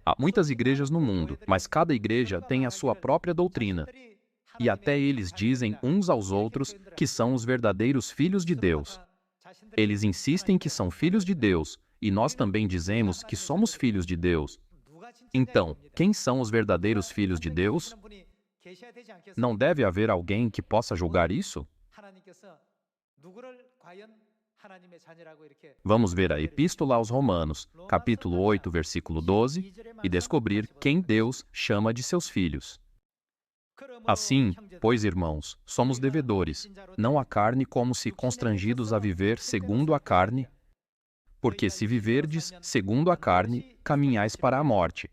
Há muitas igrejas no mundo, mas cada igreja tem a sua própria doutrina. E até eles dizem uns aos outros que são os verdadeiros filhos de Deus. Eles insistem que são filhos de Deus, e nós também dizemos que somos filhos de Deus. Então, quem são os verdadeiros filhos de Deus? Não deve haver alguém que possa julgar isso? Vamos ver a Epístola aos Romanos, capítulo 8, versículo 12, e descobrir quem Deus chama de seus filhos. Assim, pois, irmãos, somos devedores, não à carne como se constrangidos a viver segundo a carne, porque se viverdes segundo a carne, caminhais para a morte.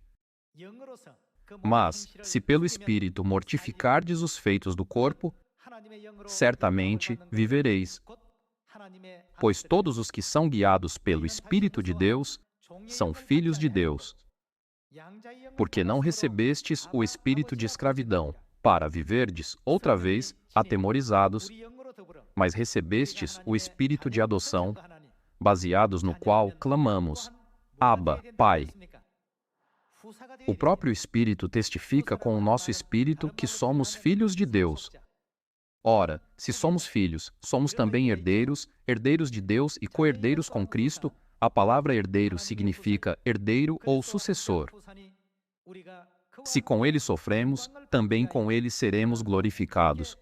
Mas, se pelo Espírito mortificardes os feitos do corpo, certamente vivereis. Pois todos os que são guiados pelo Espírito de Deus são filhos de Deus. Porque não recebestes o espírito de escravidão, para viverdes outra vez atemorizados, mas recebestes o espírito de adoção, baseados no qual clamamos: Abba, Pai. O próprio Espírito testifica com o nosso espírito que somos filhos de Deus. Ora, se somos filhos, somos também herdeiros, herdeiros de Deus e co-herdeiros com Cristo. A palavra herdeiro significa herdeiro ou sucessor. Se com ele sofremos, também com ele seremos glorificados.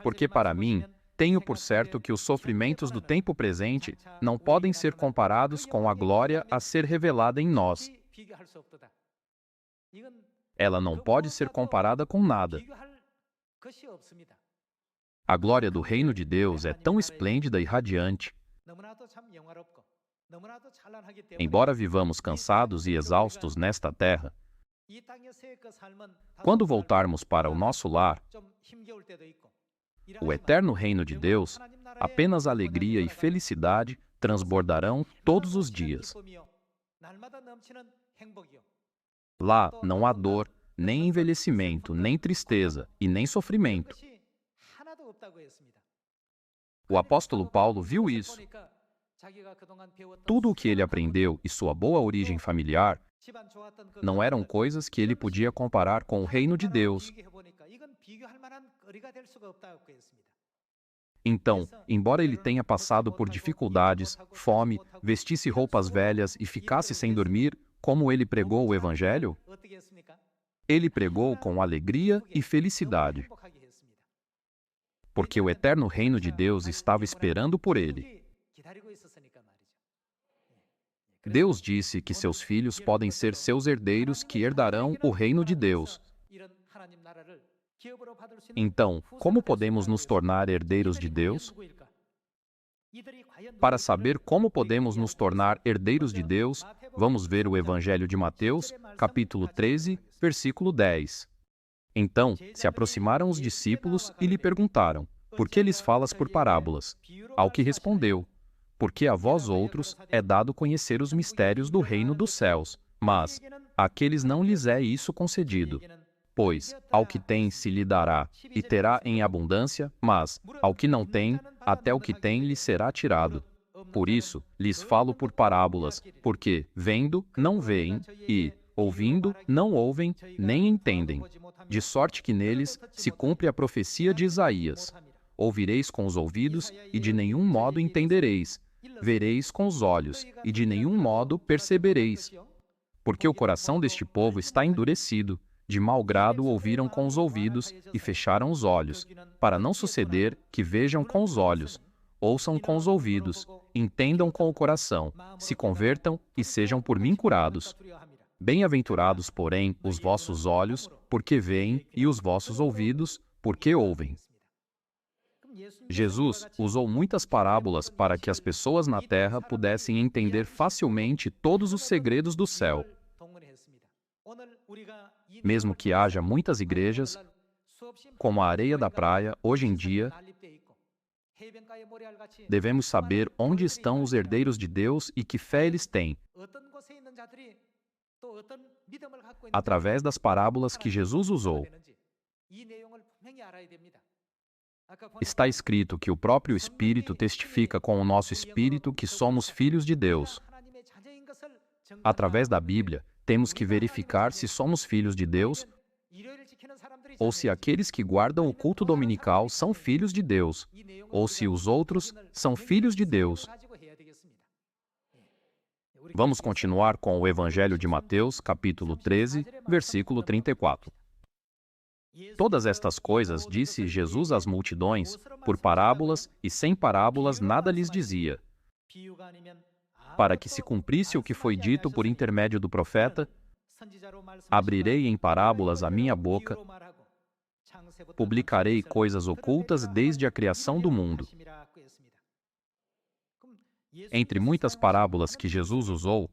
Porque para mim, tenho por certo que os sofrimentos do tempo presente não podem ser comparados com a glória a ser revelada em nós. Ela não pode ser comparada com nada. A glória do reino de Deus é tão esplêndida e radiante. Embora vivamos cansados e exaustos nesta terra, quando voltarmos para o nosso lar, o eterno reino de Deus, apenas alegria e felicidade transbordarão todos os dias. Lá não há dor, nem envelhecimento, nem tristeza e nem sofrimento. O apóstolo Paulo viu isso. Tudo o que ele aprendeu e sua boa origem familiar não eram coisas que ele podia comparar com o reino de Deus. Então, embora ele tenha passado por dificuldades, fome, vestisse roupas velhas e ficasse sem dormir, como ele pregou o Evangelho? Ele pregou com alegria e felicidade, porque o eterno reino de Deus estava esperando por ele. Deus disse que seus filhos podem ser seus herdeiros que herdarão o reino de Deus. Então, como podemos nos tornar herdeiros de Deus? Para saber como podemos nos tornar herdeiros de Deus, vamos ver o Evangelho de Mateus, capítulo 13, versículo 10. Então, se aproximaram os discípulos e lhe perguntaram: Por que lhes falas por parábolas? Ao que respondeu: Porque a vós outros é dado conhecer os mistérios do reino dos céus, mas àqueles não lhes é isso concedido. Pois, ao que tem se lhe dará, e terá em abundância, mas, ao que não tem, até o que tem lhe será tirado. Por isso, lhes falo por parábolas, porque, vendo, não veem, e, ouvindo, não ouvem, nem entendem. De sorte que neles se cumpre a profecia de Isaías. Ouvireis com os ouvidos, e de nenhum modo entendereis. Vereis com os olhos, e de nenhum modo percebereis. Porque o coração deste povo está endurecido. De mau grado ouviram com os ouvidos e fecharam os olhos, para não suceder que vejam com os olhos, ouçam com os ouvidos, entendam com o coração, se convertam e sejam por mim curados. Bem-aventurados, porém, os vossos olhos, porque veem, e os vossos ouvidos, porque ouvem. Jesus usou muitas parábolas para que as pessoas na terra pudessem entender facilmente todos os segredos do céu. Mesmo que haja muitas igrejas, como a areia da praia, hoje em dia, devemos saber onde estão os herdeiros de Deus e que fé eles têm, através das parábolas que Jesus usou. Está escrito que o próprio Espírito testifica com o nosso espírito que somos filhos de Deus. Através da Bíblia, temos que verificar se somos filhos de Deus ou se aqueles que guardam o culto dominical são filhos de Deus, ou se os outros são filhos de Deus. Vamos continuar com o Evangelho de Mateus, capítulo 13, versículo 34. Todas estas coisas disse Jesus às multidões, por parábolas, e sem parábolas nada lhes dizia, para que se cumprisse o que foi dito por intermédio do profeta: abrirei em parábolas a minha boca, publicarei coisas ocultas desde a criação do mundo. Entre muitas parábolas que Jesus usou,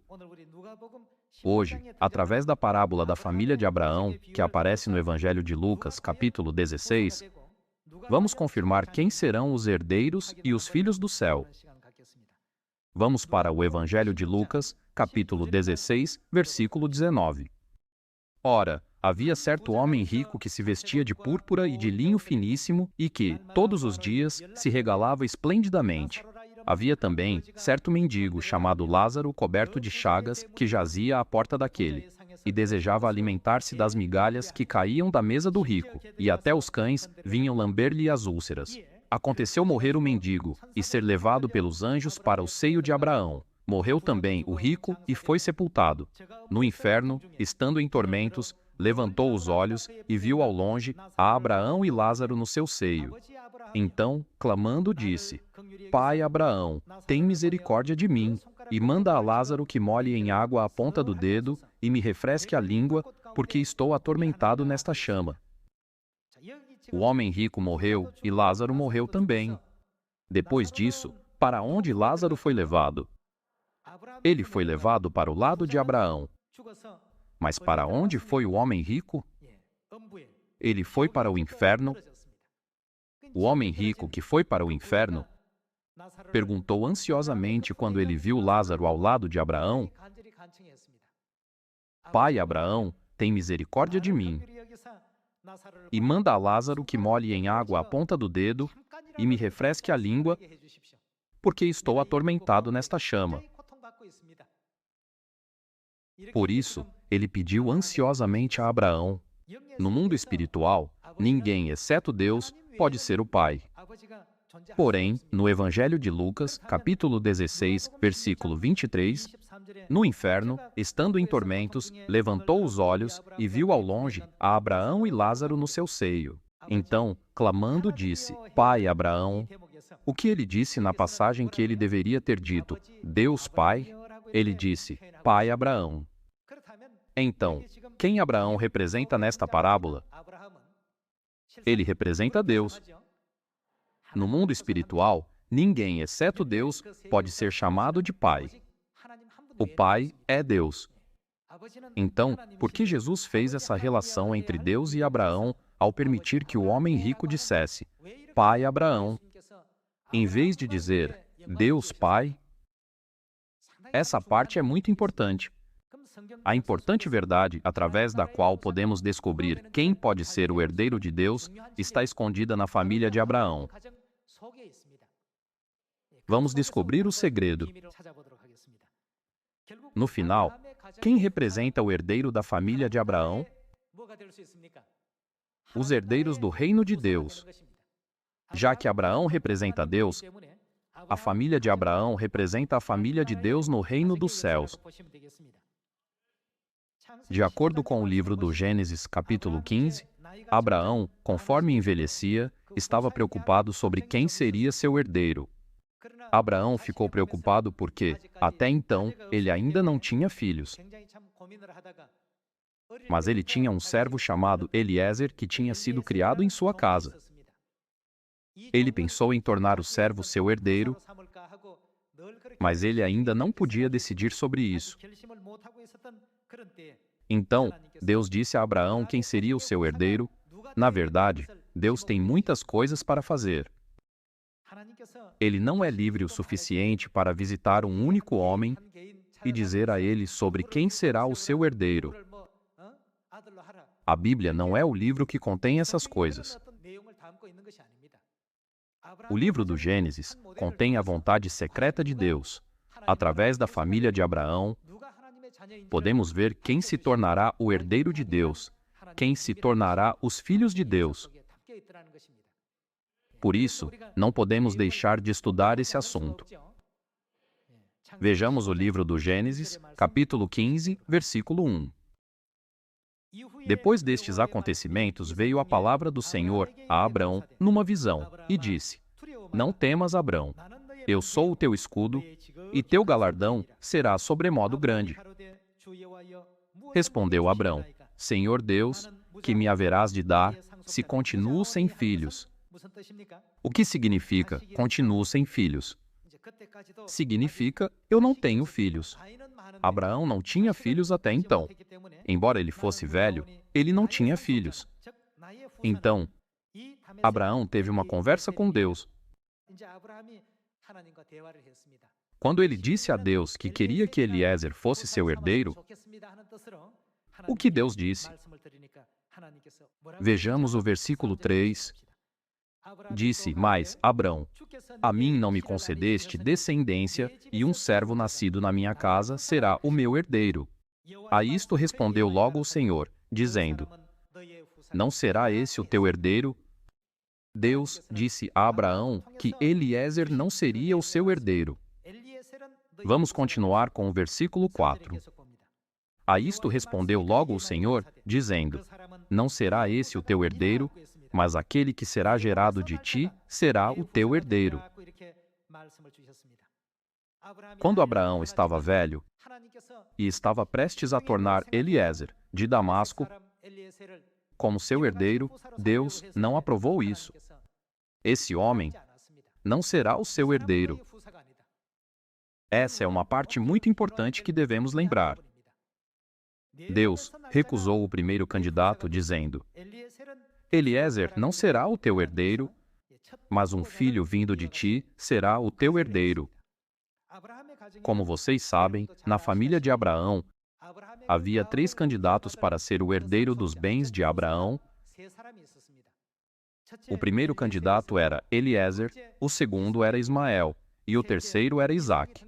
hoje, através da parábola da família de Abraão, que aparece no Evangelho de Lucas, capítulo 16, vamos confirmar quem serão os herdeiros e os filhos do céu. Vamos para o Evangelho de Lucas, capítulo 16, versículo 19. Ora, havia certo homem rico que se vestia de púrpura e de linho finíssimo e que, todos os dias, se regalava esplendidamente. Havia também certo mendigo chamado Lázaro, coberto de chagas, que jazia à porta daquele, e desejava alimentar-se das migalhas que caíam da mesa do rico, e até os cães vinham lamber-lhe as úlceras. Aconteceu morrer o mendigo, e ser levado pelos anjos para o seio de Abraão. Morreu também o rico e foi sepultado. No inferno, estando em tormentos, levantou os olhos e viu ao longe a Abraão e Lázaro no seu seio. Então, clamando, disse: Pai Abraão, tem misericórdia de mim, e manda a Lázaro que molhe em água a ponta do dedo e me refresque a língua, porque estou atormentado nesta chama. O homem rico morreu e Lázaro morreu também. Depois disso, para onde Lázaro foi levado? Ele foi levado para o lado de Abraão. Mas para onde foi o homem rico? Ele foi para o inferno. O homem rico que foi para o inferno perguntou ansiosamente quando ele viu Lázaro ao lado de Abraão: Pai Abraão, tem misericórdia de mim, e manda a Lázaro que molhe em água a ponta do dedo e me refresque a língua, porque estou atormentado nesta chama. Por isso, ele pediu ansiosamente a Abraão. No mundo espiritual, ninguém, exceto Deus, pode ser o Pai. Porém, no Evangelho de Lucas, capítulo 16, versículo 23, no inferno, estando em tormentos, levantou os olhos e viu ao longe a Abraão e Lázaro no seu seio. Então, clamando, disse: Pai Abraão. O que ele disse na passagem que ele deveria ter dito, Deus Pai? Ele disse, Pai Abraão. Então, quem Abraão representa nesta parábola? Ele representa Deus. No mundo espiritual, ninguém, exceto Deus, pode ser chamado de Pai. O Pai é Deus. Então, por que Jesus fez essa relação entre Deus e Abraão ao permitir que o homem rico dissesse, Pai Abraão, em vez de dizer, Deus Pai? Essa parte é muito importante. A importante verdade, através da qual podemos descobrir quem pode ser o herdeiro de Deus, está escondida na família de Abraão. Vamos descobrir o segredo. No final, quem representa o herdeiro da família de Abraão? Os herdeiros do reino de Deus. Já que Abraão representa Deus, a família de Abraão representa a família de Deus no reino dos céus. De acordo com o livro do Gênesis, capítulo 15, Abraão, conforme envelhecia, estava preocupado sobre quem seria seu herdeiro. Abraão ficou preocupado porque, até então, ele ainda não tinha filhos. Mas ele tinha um servo chamado Eliezer que tinha sido criado em sua casa. Ele pensou em tornar o servo seu herdeiro, mas ele ainda não podia decidir sobre isso. Então, Deus disse a Abraão quem seria o seu herdeiro. Na verdade, Deus tem muitas coisas para fazer. Ele não é livre o suficiente para visitar um único homem e dizer a ele sobre quem será o seu herdeiro. A Bíblia não é o livro que contém essas coisas. O livro do Gênesis contém a vontade secreta de Deus, através da família de Abraão, podemos ver quem se tornará o herdeiro de Deus, quem se tornará os filhos de Deus. Por isso, não podemos deixar de estudar esse assunto. Vejamos o livro do Gênesis, capítulo 15, versículo 1. Depois destes acontecimentos, veio a palavra do Senhor a Abrão numa visão, e disse: Não temas, Abrão, eu sou o teu escudo, e teu galardão será sobremodo grande. Respondeu Abrão: Senhor Deus, que me haverás de dar, se continuo sem filhos? O que significa continuo sem filhos? Significa eu não tenho filhos. Abraão não tinha filhos até então. Embora ele fosse velho, ele não tinha filhos. Então, Abraão teve uma conversa com Deus. Quando ele disse a Deus que queria que Eliezer fosse seu herdeiro, o que Deus disse? Vejamos o versículo 3. Disse mais Abrão: A mim não me concedeste descendência, e um servo nascido na minha casa será o meu herdeiro. A isto respondeu logo o Senhor, dizendo: Não será esse o teu herdeiro? Deus disse a Abraão que Eliezer não seria o seu herdeiro. Vamos continuar com o versículo 4. A isto respondeu logo o Senhor, dizendo: Não será esse o teu herdeiro, mas aquele que será gerado de ti será o teu herdeiro. Quando Abraão estava velho e estava prestes a tornar Eliezer, de Damasco, como seu herdeiro, Deus não aprovou isso. Esse homem não será o seu herdeiro. Essa é uma parte muito importante que devemos lembrar. Deus recusou o primeiro candidato, dizendo: Eliezer não será o teu herdeiro, mas um filho vindo de ti será o teu herdeiro. Como vocês sabem, na família de Abraão, havia 3 candidatos para ser o herdeiro dos bens de Abraão. O primeiro candidato era Eliezer, o segundo era Ismael, e o terceiro era Isaque.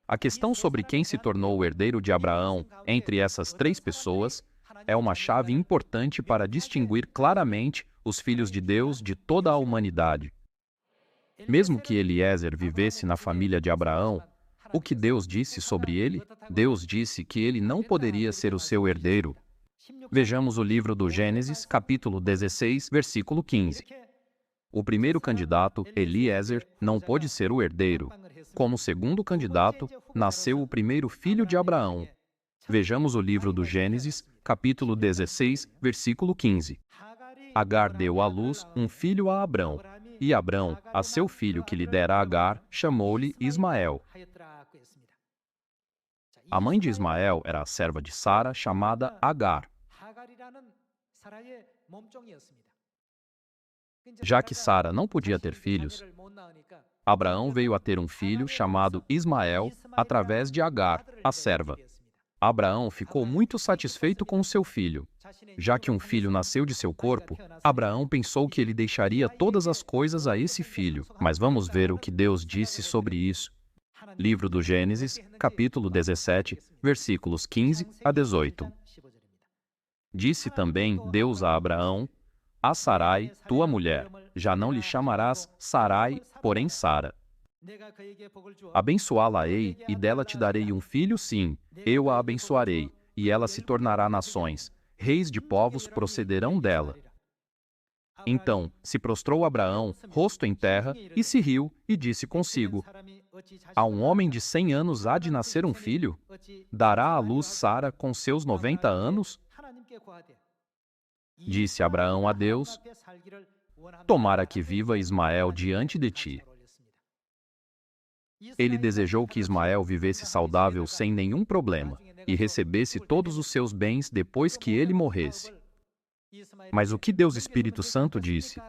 A questão sobre quem se tornou o herdeiro de Abraão entre essas 3 pessoas é uma chave importante para distinguir claramente os filhos de Deus de toda a humanidade. Mesmo que Eliezer vivesse na família de Abraão, o que Deus disse sobre ele? Deus disse que ele não poderia ser o seu herdeiro. Vejamos o livro do Gênesis, capítulo 16, versículo 15. O primeiro candidato, Eliezer, não pôde ser o herdeiro. Como segundo candidato, nasceu o primeiro filho de Abraão. Vejamos o livro do Gênesis, capítulo 16, versículo 15. Agar deu à luz um filho a Abrão, e Abrão, a seu filho que lhe dera Agar, chamou-lhe Ismael. A mãe de Ismael era a serva de Sara, chamada Agar. Já que Sara não podia ter filhos, Abraão veio a ter um filho chamado Ismael através de Agar, a serva. Abraão ficou muito satisfeito com o seu filho. Já que um filho nasceu de seu corpo, Abraão pensou que ele deixaria todas as coisas a esse filho. Mas vamos ver o que Deus disse sobre isso. Livro do Gênesis, capítulo 17, versículos 15 a 18. Disse também Deus a Abraão: A Sarai, tua mulher, já não lhe chamarás Sarai, porém Sara. Abençoá-la-ei, e dela te darei um filho, sim, eu a abençoarei, e ela se tornará nações, reis de povos procederão dela. Então se prostrou Abraão, rosto em terra, e se riu, e disse consigo: A um homem de 100 anos há de nascer um filho? Dará à luz Sara com seus 90 anos? Disse Abraão a Deus: Tomara que viva Ismael diante de ti. Ele desejou que Ismael vivesse saudável sem nenhum problema e recebesse todos os seus bens depois que ele morresse. Mas o que Deus Espírito Santo disse?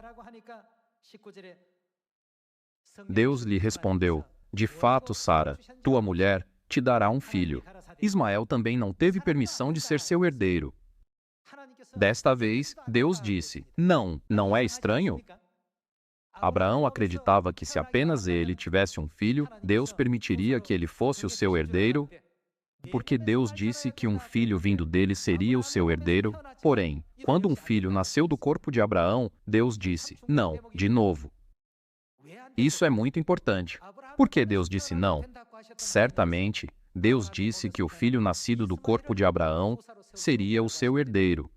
Deus lhe respondeu: De fato, Sara, tua mulher, te dará um filho. Ismael também não teve permissão de ser seu herdeiro. Desta vez, Deus disse: Não, não é estranho? Abraão acreditava que se apenas ele tivesse um filho, Deus permitiria que ele fosse o seu herdeiro. porque Deus disse que um filho vindo dele seria o seu herdeiro. Porém, quando um filho nasceu do corpo de Abraão, Deus disse: não, de novo. Isso é muito importante. Por que Deus disse não? Certamente, Deus disse que o filho nascido do corpo de Abraão seria o seu herdeiro.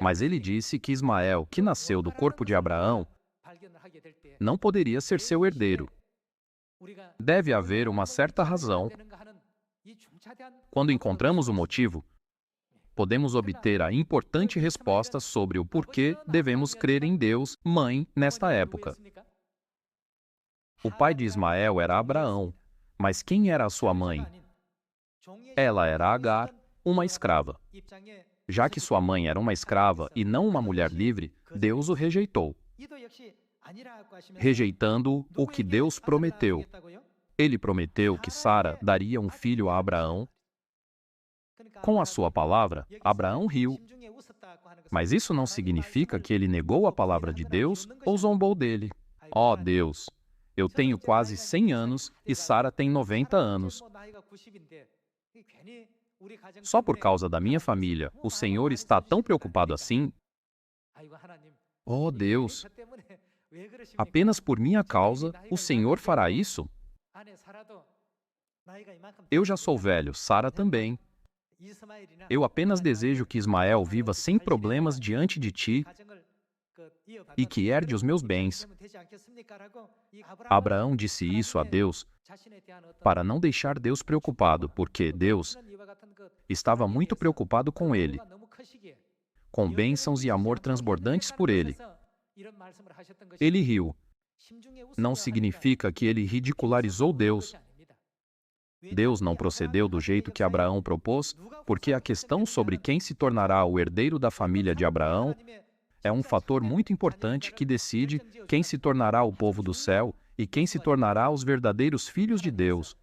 Mas ele disse que Ismael, que nasceu do corpo de Abraão, não poderia ser seu herdeiro. Deve haver uma certa razão. Quando encontramos o motivo, podemos obter a importante resposta sobre o porquê devemos crer em Deus, mãe, nesta época. O pai de Ismael era Abraão, mas quem era a sua mãe? Ela era Agar, uma escrava. Já que sua mãe era uma escrava e não uma mulher livre, Deus o rejeitou. Rejeitando o que Deus prometeu. Ele prometeu que Sara daria um filho a Abraão. Com a sua palavra, Abraão riu. Mas isso não significa que ele negou a palavra de Deus ou zombou dele. Ó Deus, eu tenho quase 100 anos e Sara tem 90 anos. Só por causa da minha família, o Senhor está tão preocupado assim? Oh Deus, apenas por minha causa, o Senhor fará isso? Eu já sou velho, Sara também. Eu apenas desejo que Ismael viva sem problemas diante de ti e que herde os meus bens. Abraão disse isso a Deus para não deixar Deus preocupado, porque Deus estava muito preocupado com ele, com bênçãos e amor transbordantes por ele. Ele riu. Não significa que ele ridicularizou Deus. Deus não procedeu do jeito que Abraão propôs, porque a questão sobre quem se tornará o herdeiro da família de Abraão é um fator muito importante que decide quem se tornará o povo do céu e quem se tornará os verdadeiros filhos de Deus.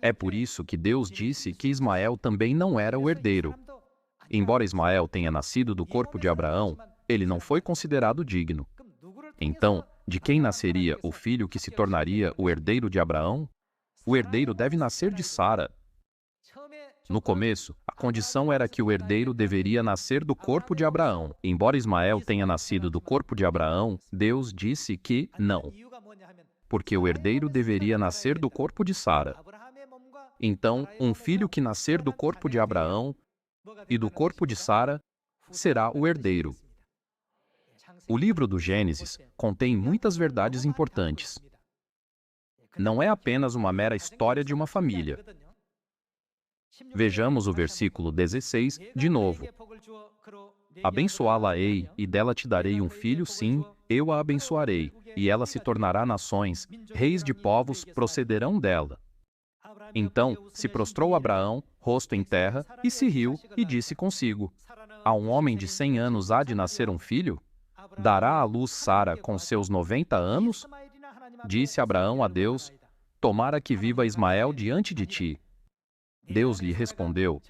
É por isso que Deus disse que Ismael também não era o herdeiro. Embora Ismael tenha nascido do corpo de Abraão, ele não foi considerado digno. Então, de quem nasceria o filho que se tornaria o herdeiro de Abraão? O herdeiro deve nascer de Sara. No começo, a condição era que o herdeiro deveria nascer do corpo de Abraão. Embora Ismael tenha nascido do corpo de Abraão, Deus disse que não, porque o herdeiro deveria nascer do corpo de Sara. Então, um filho que nascer do corpo de Abraão e do corpo de Sara será o herdeiro. O livro do Gênesis contém muitas verdades importantes. Não é apenas uma mera história de uma família. Vejamos o versículo 16 de novo. Abençoá-la-ei, e dela te darei um filho, sim, eu a abençoarei, e ela se tornará nações, reis de povos procederão dela. Então se prostrou Abraão, rosto em terra, e se riu, e disse consigo: a um homem de 100 anos há de nascer um filho? Dará à luz Sara com seus 90 anos? Disse Abraão a Deus: tomara que viva Ismael diante de ti. Deus lhe respondeu: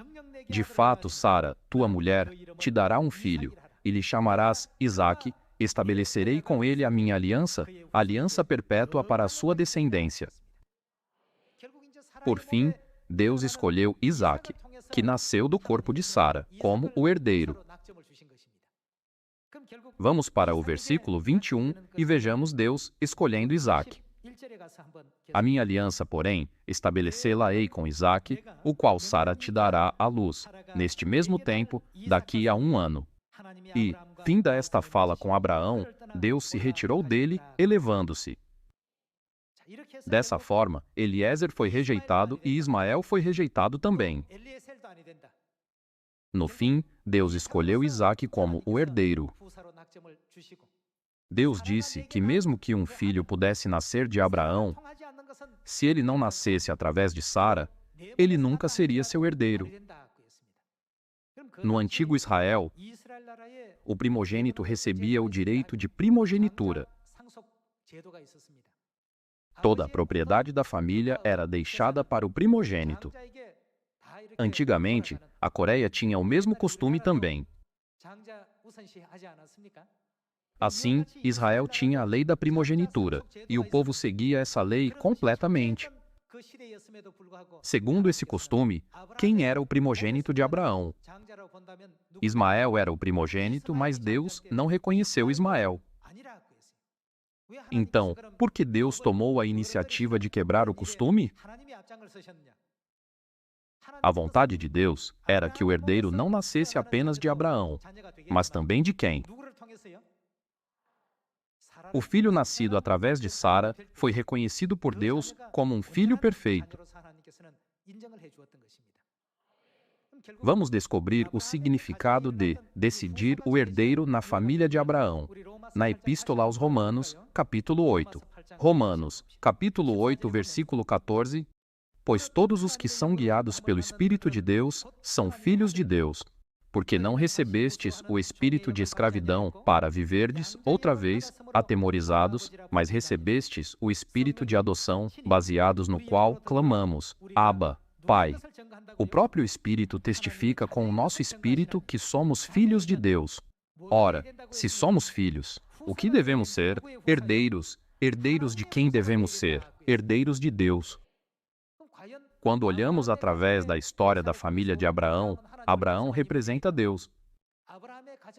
de fato, Sara, tua mulher, te dará um filho, e lhe chamarás Isaque, estabelecerei com ele a minha aliança perpétua para a sua descendência. Por fim, Deus escolheu Isaque, que nasceu do corpo de Sara, como o herdeiro. Vamos para o versículo 21 e vejamos Deus escolhendo Isaque. A minha aliança, porém, estabelecê-la-ei com Isaque, o qual Sara te dará à luz, neste mesmo tempo, daqui a 1 ano. E, finda esta fala com Abraão, Deus se retirou dele, elevando-se. Dessa forma, Eliezer foi rejeitado e Ismael foi rejeitado também. No fim, Deus escolheu Isaque como o herdeiro. Deus disse que mesmo que um filho pudesse nascer de Abraão, se ele não nascesse através de Sara, ele nunca seria seu herdeiro. No antigo Israel, o primogênito recebia o direito de primogenitura. Toda a propriedade da família era deixada para o primogênito. Antigamente, a Coreia tinha o mesmo costume também. Assim, Israel tinha a lei da primogenitura, e o povo seguia essa lei completamente. Segundo esse costume, quem era o primogênito de Abraão? Ismael era o primogênito, mas Deus não reconheceu Ismael. Então, por que Deus tomou a iniciativa de quebrar o costume? A vontade de Deus era que o herdeiro não nascesse apenas de Abraão, mas também de quem? O filho nascido através de Sara foi reconhecido por Deus como um filho perfeito. Vamos descobrir o significado de decidir o herdeiro na família de Abraão, na Epístola aos Romanos, capítulo 8. Romanos, capítulo 8, versículo 14. Pois todos os que são guiados pelo Espírito de Deus são filhos de Deus. Porque não recebestes o espírito de escravidão para viverdes, outra vez, atemorizados, mas recebestes o espírito de adoção, baseados no qual clamamos, Abba, Pai. O próprio Espírito testifica com o nosso espírito que somos filhos de Deus. Ora, se somos filhos, o que devemos ser? Herdeiros. Herdeiros de quem devemos ser? Herdeiros de Deus. Quando olhamos através da história da família de Abraão, Abraão representa Deus.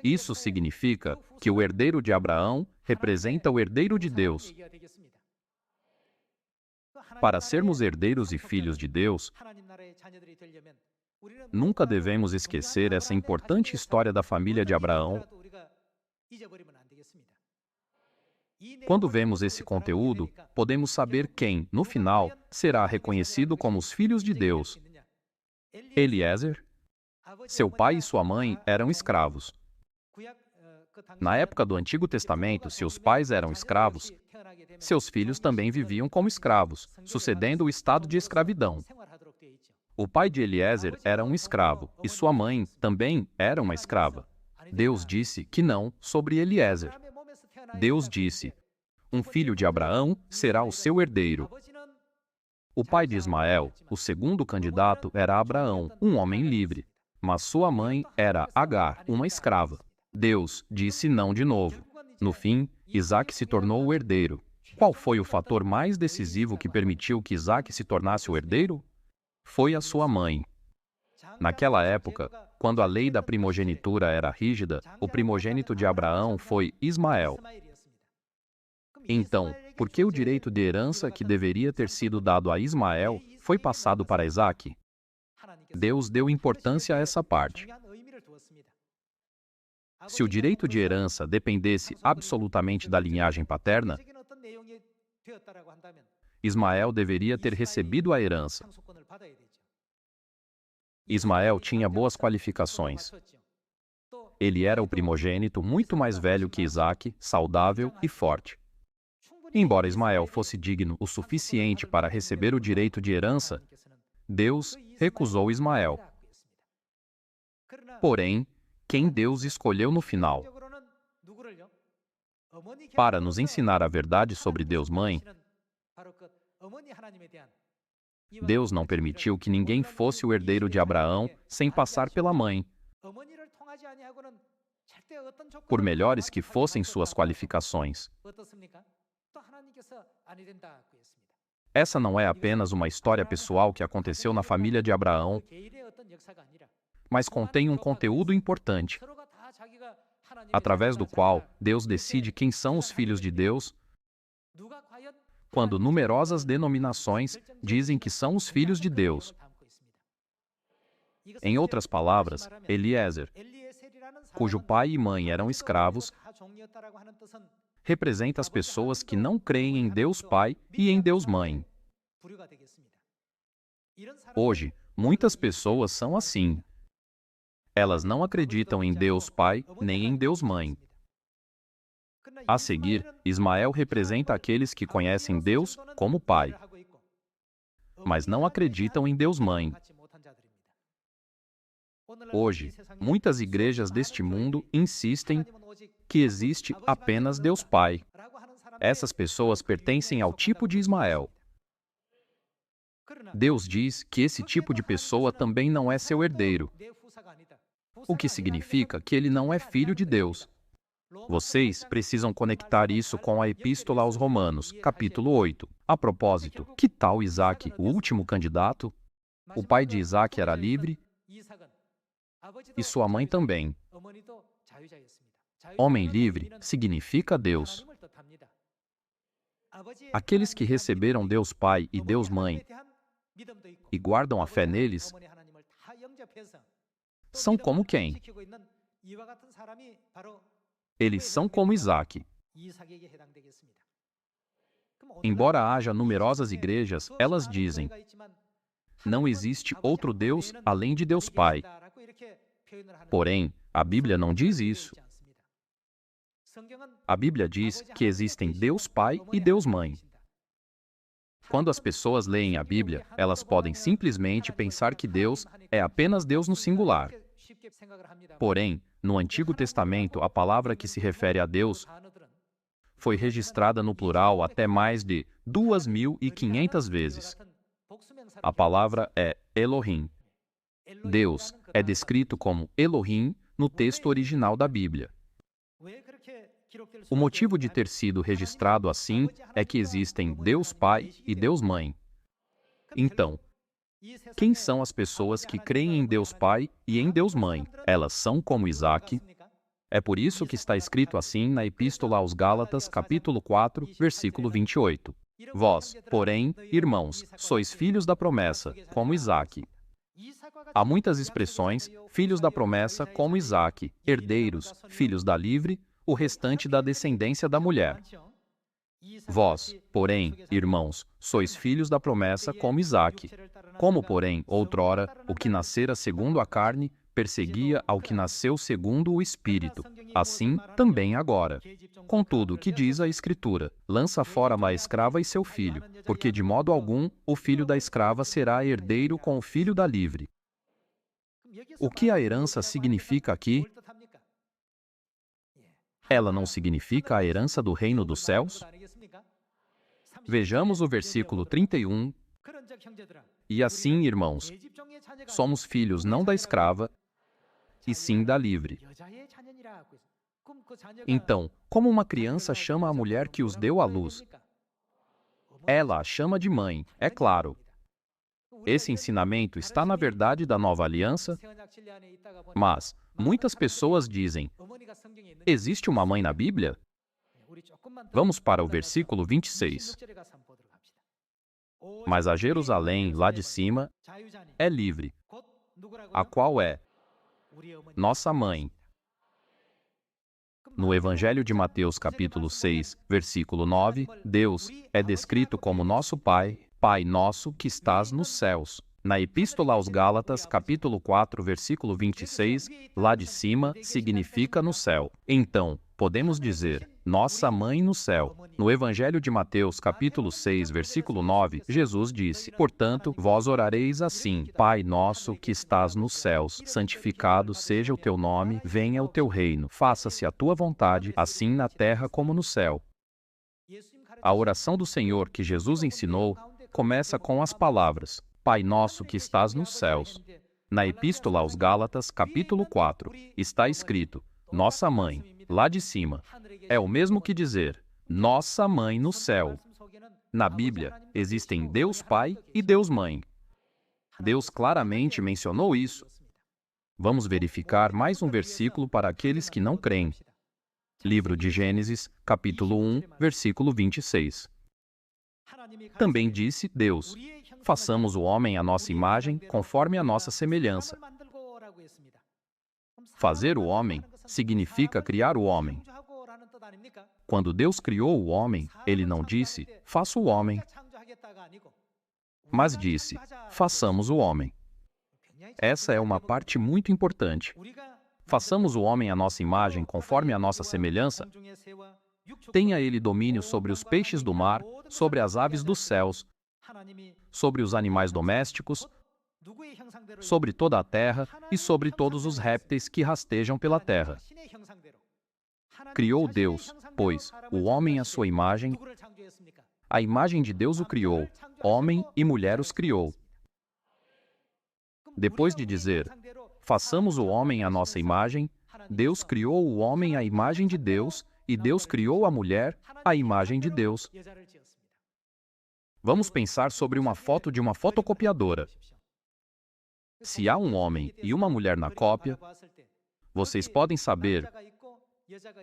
Isso significa que o herdeiro de Abraão representa o herdeiro de Deus. Para sermos herdeiros e filhos de Deus, nunca devemos esquecer essa importante história da família de Abraão. Quando vemos esse conteúdo, podemos saber quem, no final, será reconhecido como os filhos de Deus. Eliezer, seu pai e sua mãe eram escravos. Na época do Antigo Testamento, se os pais eram escravos, seus filhos também viviam como escravos, sucedendo o estado de escravidão. O pai de Eliezer era um escravo, e sua mãe também era uma escrava. Deus disse que não sobre Eliezer. Deus disse, um filho de Abraão será o seu herdeiro. O pai de Ismael, o segundo candidato, era Abraão, um homem livre. Mas sua mãe era Agar, uma escrava. Deus disse não de novo. No fim, Isaque se tornou o herdeiro. Qual foi o fator mais decisivo que permitiu que Isaque se tornasse o herdeiro? Foi a sua mãe. Naquela época, quando a lei da primogenitura era rígida, o primogênito de Abraão foi Ismael. Então, por que o direito de herança que deveria ter sido dado a Ismael foi passado para Isaque? Deus deu importância a essa parte. Se o direito de herança dependesse absolutamente da linhagem paterna, Ismael deveria ter recebido a herança. Ismael tinha boas qualificações. Ele era o primogênito muito mais velho que Isaque, saudável e forte. Embora Ismael fosse digno o suficiente para receber o direito de herança, Deus recusou Ismael. Porém, quem Deus escolheu no final? Para nos ensinar a verdade sobre Deus Mãe, Deus não permitiu que ninguém fosse o herdeiro de Abraão sem passar pela mãe. Por melhores que fossem suas qualificações. Essa não é apenas uma história pessoal que aconteceu na família de Abraão, mas contém um conteúdo importante, através do qual Deus decide quem são os filhos de Deus, quando numerosas denominações dizem que são os filhos de Deus. Em outras palavras, Eliezer, cujo pai e mãe eram escravos, representa as pessoas que não creem em Deus Pai e em Deus Mãe. Hoje, muitas pessoas são assim. Elas não acreditam em Deus Pai nem em Deus Mãe. A seguir, Ismael representa aqueles que conhecem Deus como Pai, mas não acreditam em Deus Mãe. Hoje, muitas igrejas deste mundo insistem que existe apenas Deus Pai. Essas pessoas pertencem ao tipo de Ismael. Deus diz que esse tipo de pessoa também não é seu herdeiro, o que significa que ele não é filho de Deus. Vocês precisam conectar isso com a Epístola aos Romanos, capítulo 8. A propósito, que tal Isaque, o último candidato? O pai de Isaque era livre e sua mãe também. Homem livre significa Deus. Aqueles que receberam Deus Pai e Deus Mãe e guardam a fé neles são como quem? Eles são como Isaque. Embora haja numerosas igrejas, elas dizem: não existe outro Deus além de Deus Pai. Porém, a Bíblia não diz isso. A Bíblia diz que existem Deus Pai e Deus Mãe. Quando as pessoas leem a Bíblia, elas podem simplesmente pensar que Deus é apenas Deus no singular. Porém, no Antigo Testamento, a palavra que se refere a Deus foi registrada no plural até mais de 2.500 vezes. A palavra é Elohim. Deus é descrito como Elohim no texto original da Bíblia. O motivo de ter sido registrado assim é que existem Deus Pai e Deus Mãe. Então, quem são as pessoas que creem em Deus Pai e em Deus Mãe? Elas são como Isaque. É por isso que está escrito assim na Epístola aos Gálatas, capítulo 4, versículo 28. Vós, porém, irmãos, sois filhos da promessa, como Isaque. Há muitas expressões, filhos da promessa, como Isaque, herdeiros, filhos da livre, o restante da descendência da mulher. Vós, porém, irmãos, sois filhos da promessa como Isaque. Como, porém, outrora, o que nascera segundo a carne, perseguia ao que nasceu segundo o Espírito. Assim, também agora. Contudo, o que diz a Escritura? Lança fora a escrava e seu filho, porque de modo algum o filho da escrava será herdeiro com o filho da livre. O que a herança significa aqui? Ela não significa a herança do reino dos céus? Vejamos o versículo 31. E assim, irmãos, somos filhos não da escrava, e sim da livre. Então, como uma criança chama a mulher que os deu à luz? Ela a chama de mãe, é claro. Esse ensinamento está na verdade da nova aliança, mas muitas pessoas dizem: existe uma mãe na Bíblia? Vamos para o versículo 26. Mas a Jerusalém, lá de cima, é livre, a qual é nossa mãe. No Evangelho de Mateus, capítulo 6, versículo 9, Deus é descrito como nosso Pai, Pai nosso que estás nos céus. Na Epístola aos Gálatas, capítulo 4, versículo 26, lá de cima significa no céu. Então, podemos dizer, nossa mãe no céu. No Evangelho de Mateus, capítulo 6, versículo 9, Jesus disse: portanto, vós orareis assim: Pai nosso que estás nos céus, santificado seja o teu nome, venha o teu reino, faça-se a tua vontade, assim na terra como no céu. A oração do Senhor que Jesus ensinou começa com as palavras: Pai nosso que estás nos céus. Na Epístola aos Gálatas, capítulo 4, está escrito: nossa mãe, lá de cima. É o mesmo que dizer, nossa mãe no céu. Na Bíblia, existem Deus Pai e Deus Mãe. Deus claramente mencionou isso. Vamos verificar mais um versículo para aqueles que não creem. Livro de Gênesis, capítulo 1, versículo 26. Também disse Deus: façamos o homem à nossa imagem, conforme a nossa semelhança. Fazer o homem significa criar o homem. Quando Deus criou o homem, Ele não disse, faça o homem, mas disse, façamos o homem. Essa é uma parte muito importante. Façamos o homem à nossa imagem, conforme a nossa semelhança. Tenha ele domínio sobre os peixes do mar, sobre as aves dos céus, sobre os animais domésticos, sobre toda a terra e sobre todos os répteis que rastejam pela terra. Criou Deus, pois, o homem à sua imagem, a imagem de Deus o criou, homem e mulher os criou. Depois de dizer, façamos o homem à nossa imagem, Deus criou o homem à imagem de Deus, e Deus criou a mulher à imagem de Deus. Vamos pensar sobre uma foto de uma fotocopiadora. Se há um homem e uma mulher na cópia, vocês podem saber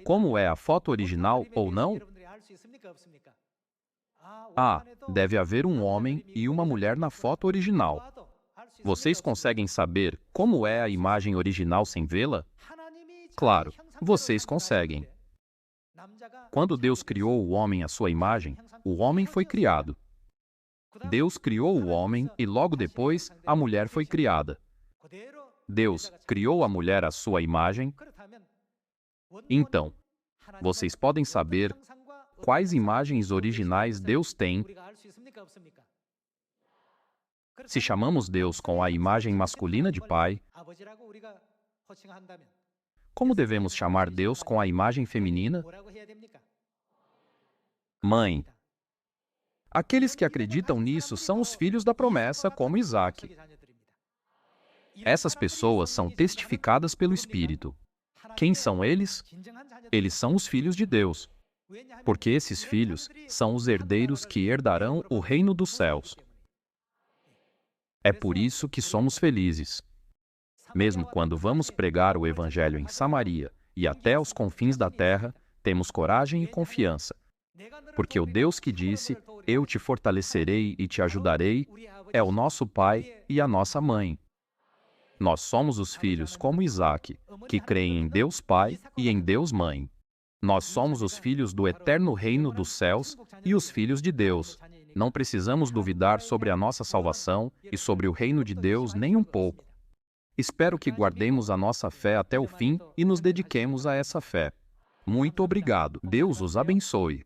como é a foto original ou não? Deve haver um homem e uma mulher na foto original. Vocês conseguem saber como é a imagem original sem vê-la? Claro, vocês conseguem. Quando Deus criou o homem à sua imagem, o homem foi criado. Deus criou o homem e logo depois a mulher foi criada. Deus criou a mulher à sua imagem. Então, vocês podem saber quais imagens originais Deus tem. Se chamamos Deus com a imagem masculina de pai, como devemos chamar Deus com a imagem feminina? Mãe. Aqueles que acreditam nisso são os filhos da promessa, como Isaque. Essas pessoas são testificadas pelo Espírito. Quem são eles? Eles são os filhos de Deus, porque esses filhos são os herdeiros que herdarão o reino dos céus. É por isso que somos felizes. Mesmo quando vamos pregar o Evangelho em Samaria e até aos confins da terra, temos coragem e confiança, porque o Deus que disse, "Eu te fortalecerei e te ajudarei", é o nosso Pai e a nossa Mãe. Nós somos os filhos como Isaque, que creem em Deus Pai e em Deus Mãe. Nós somos os filhos do eterno reino dos céus e os filhos de Deus. Não precisamos duvidar sobre a nossa salvação e sobre o reino de Deus nem um pouco. Espero que guardemos a nossa fé até o fim e nos dediquemos a essa fé. Muito obrigado. Deus os abençoe.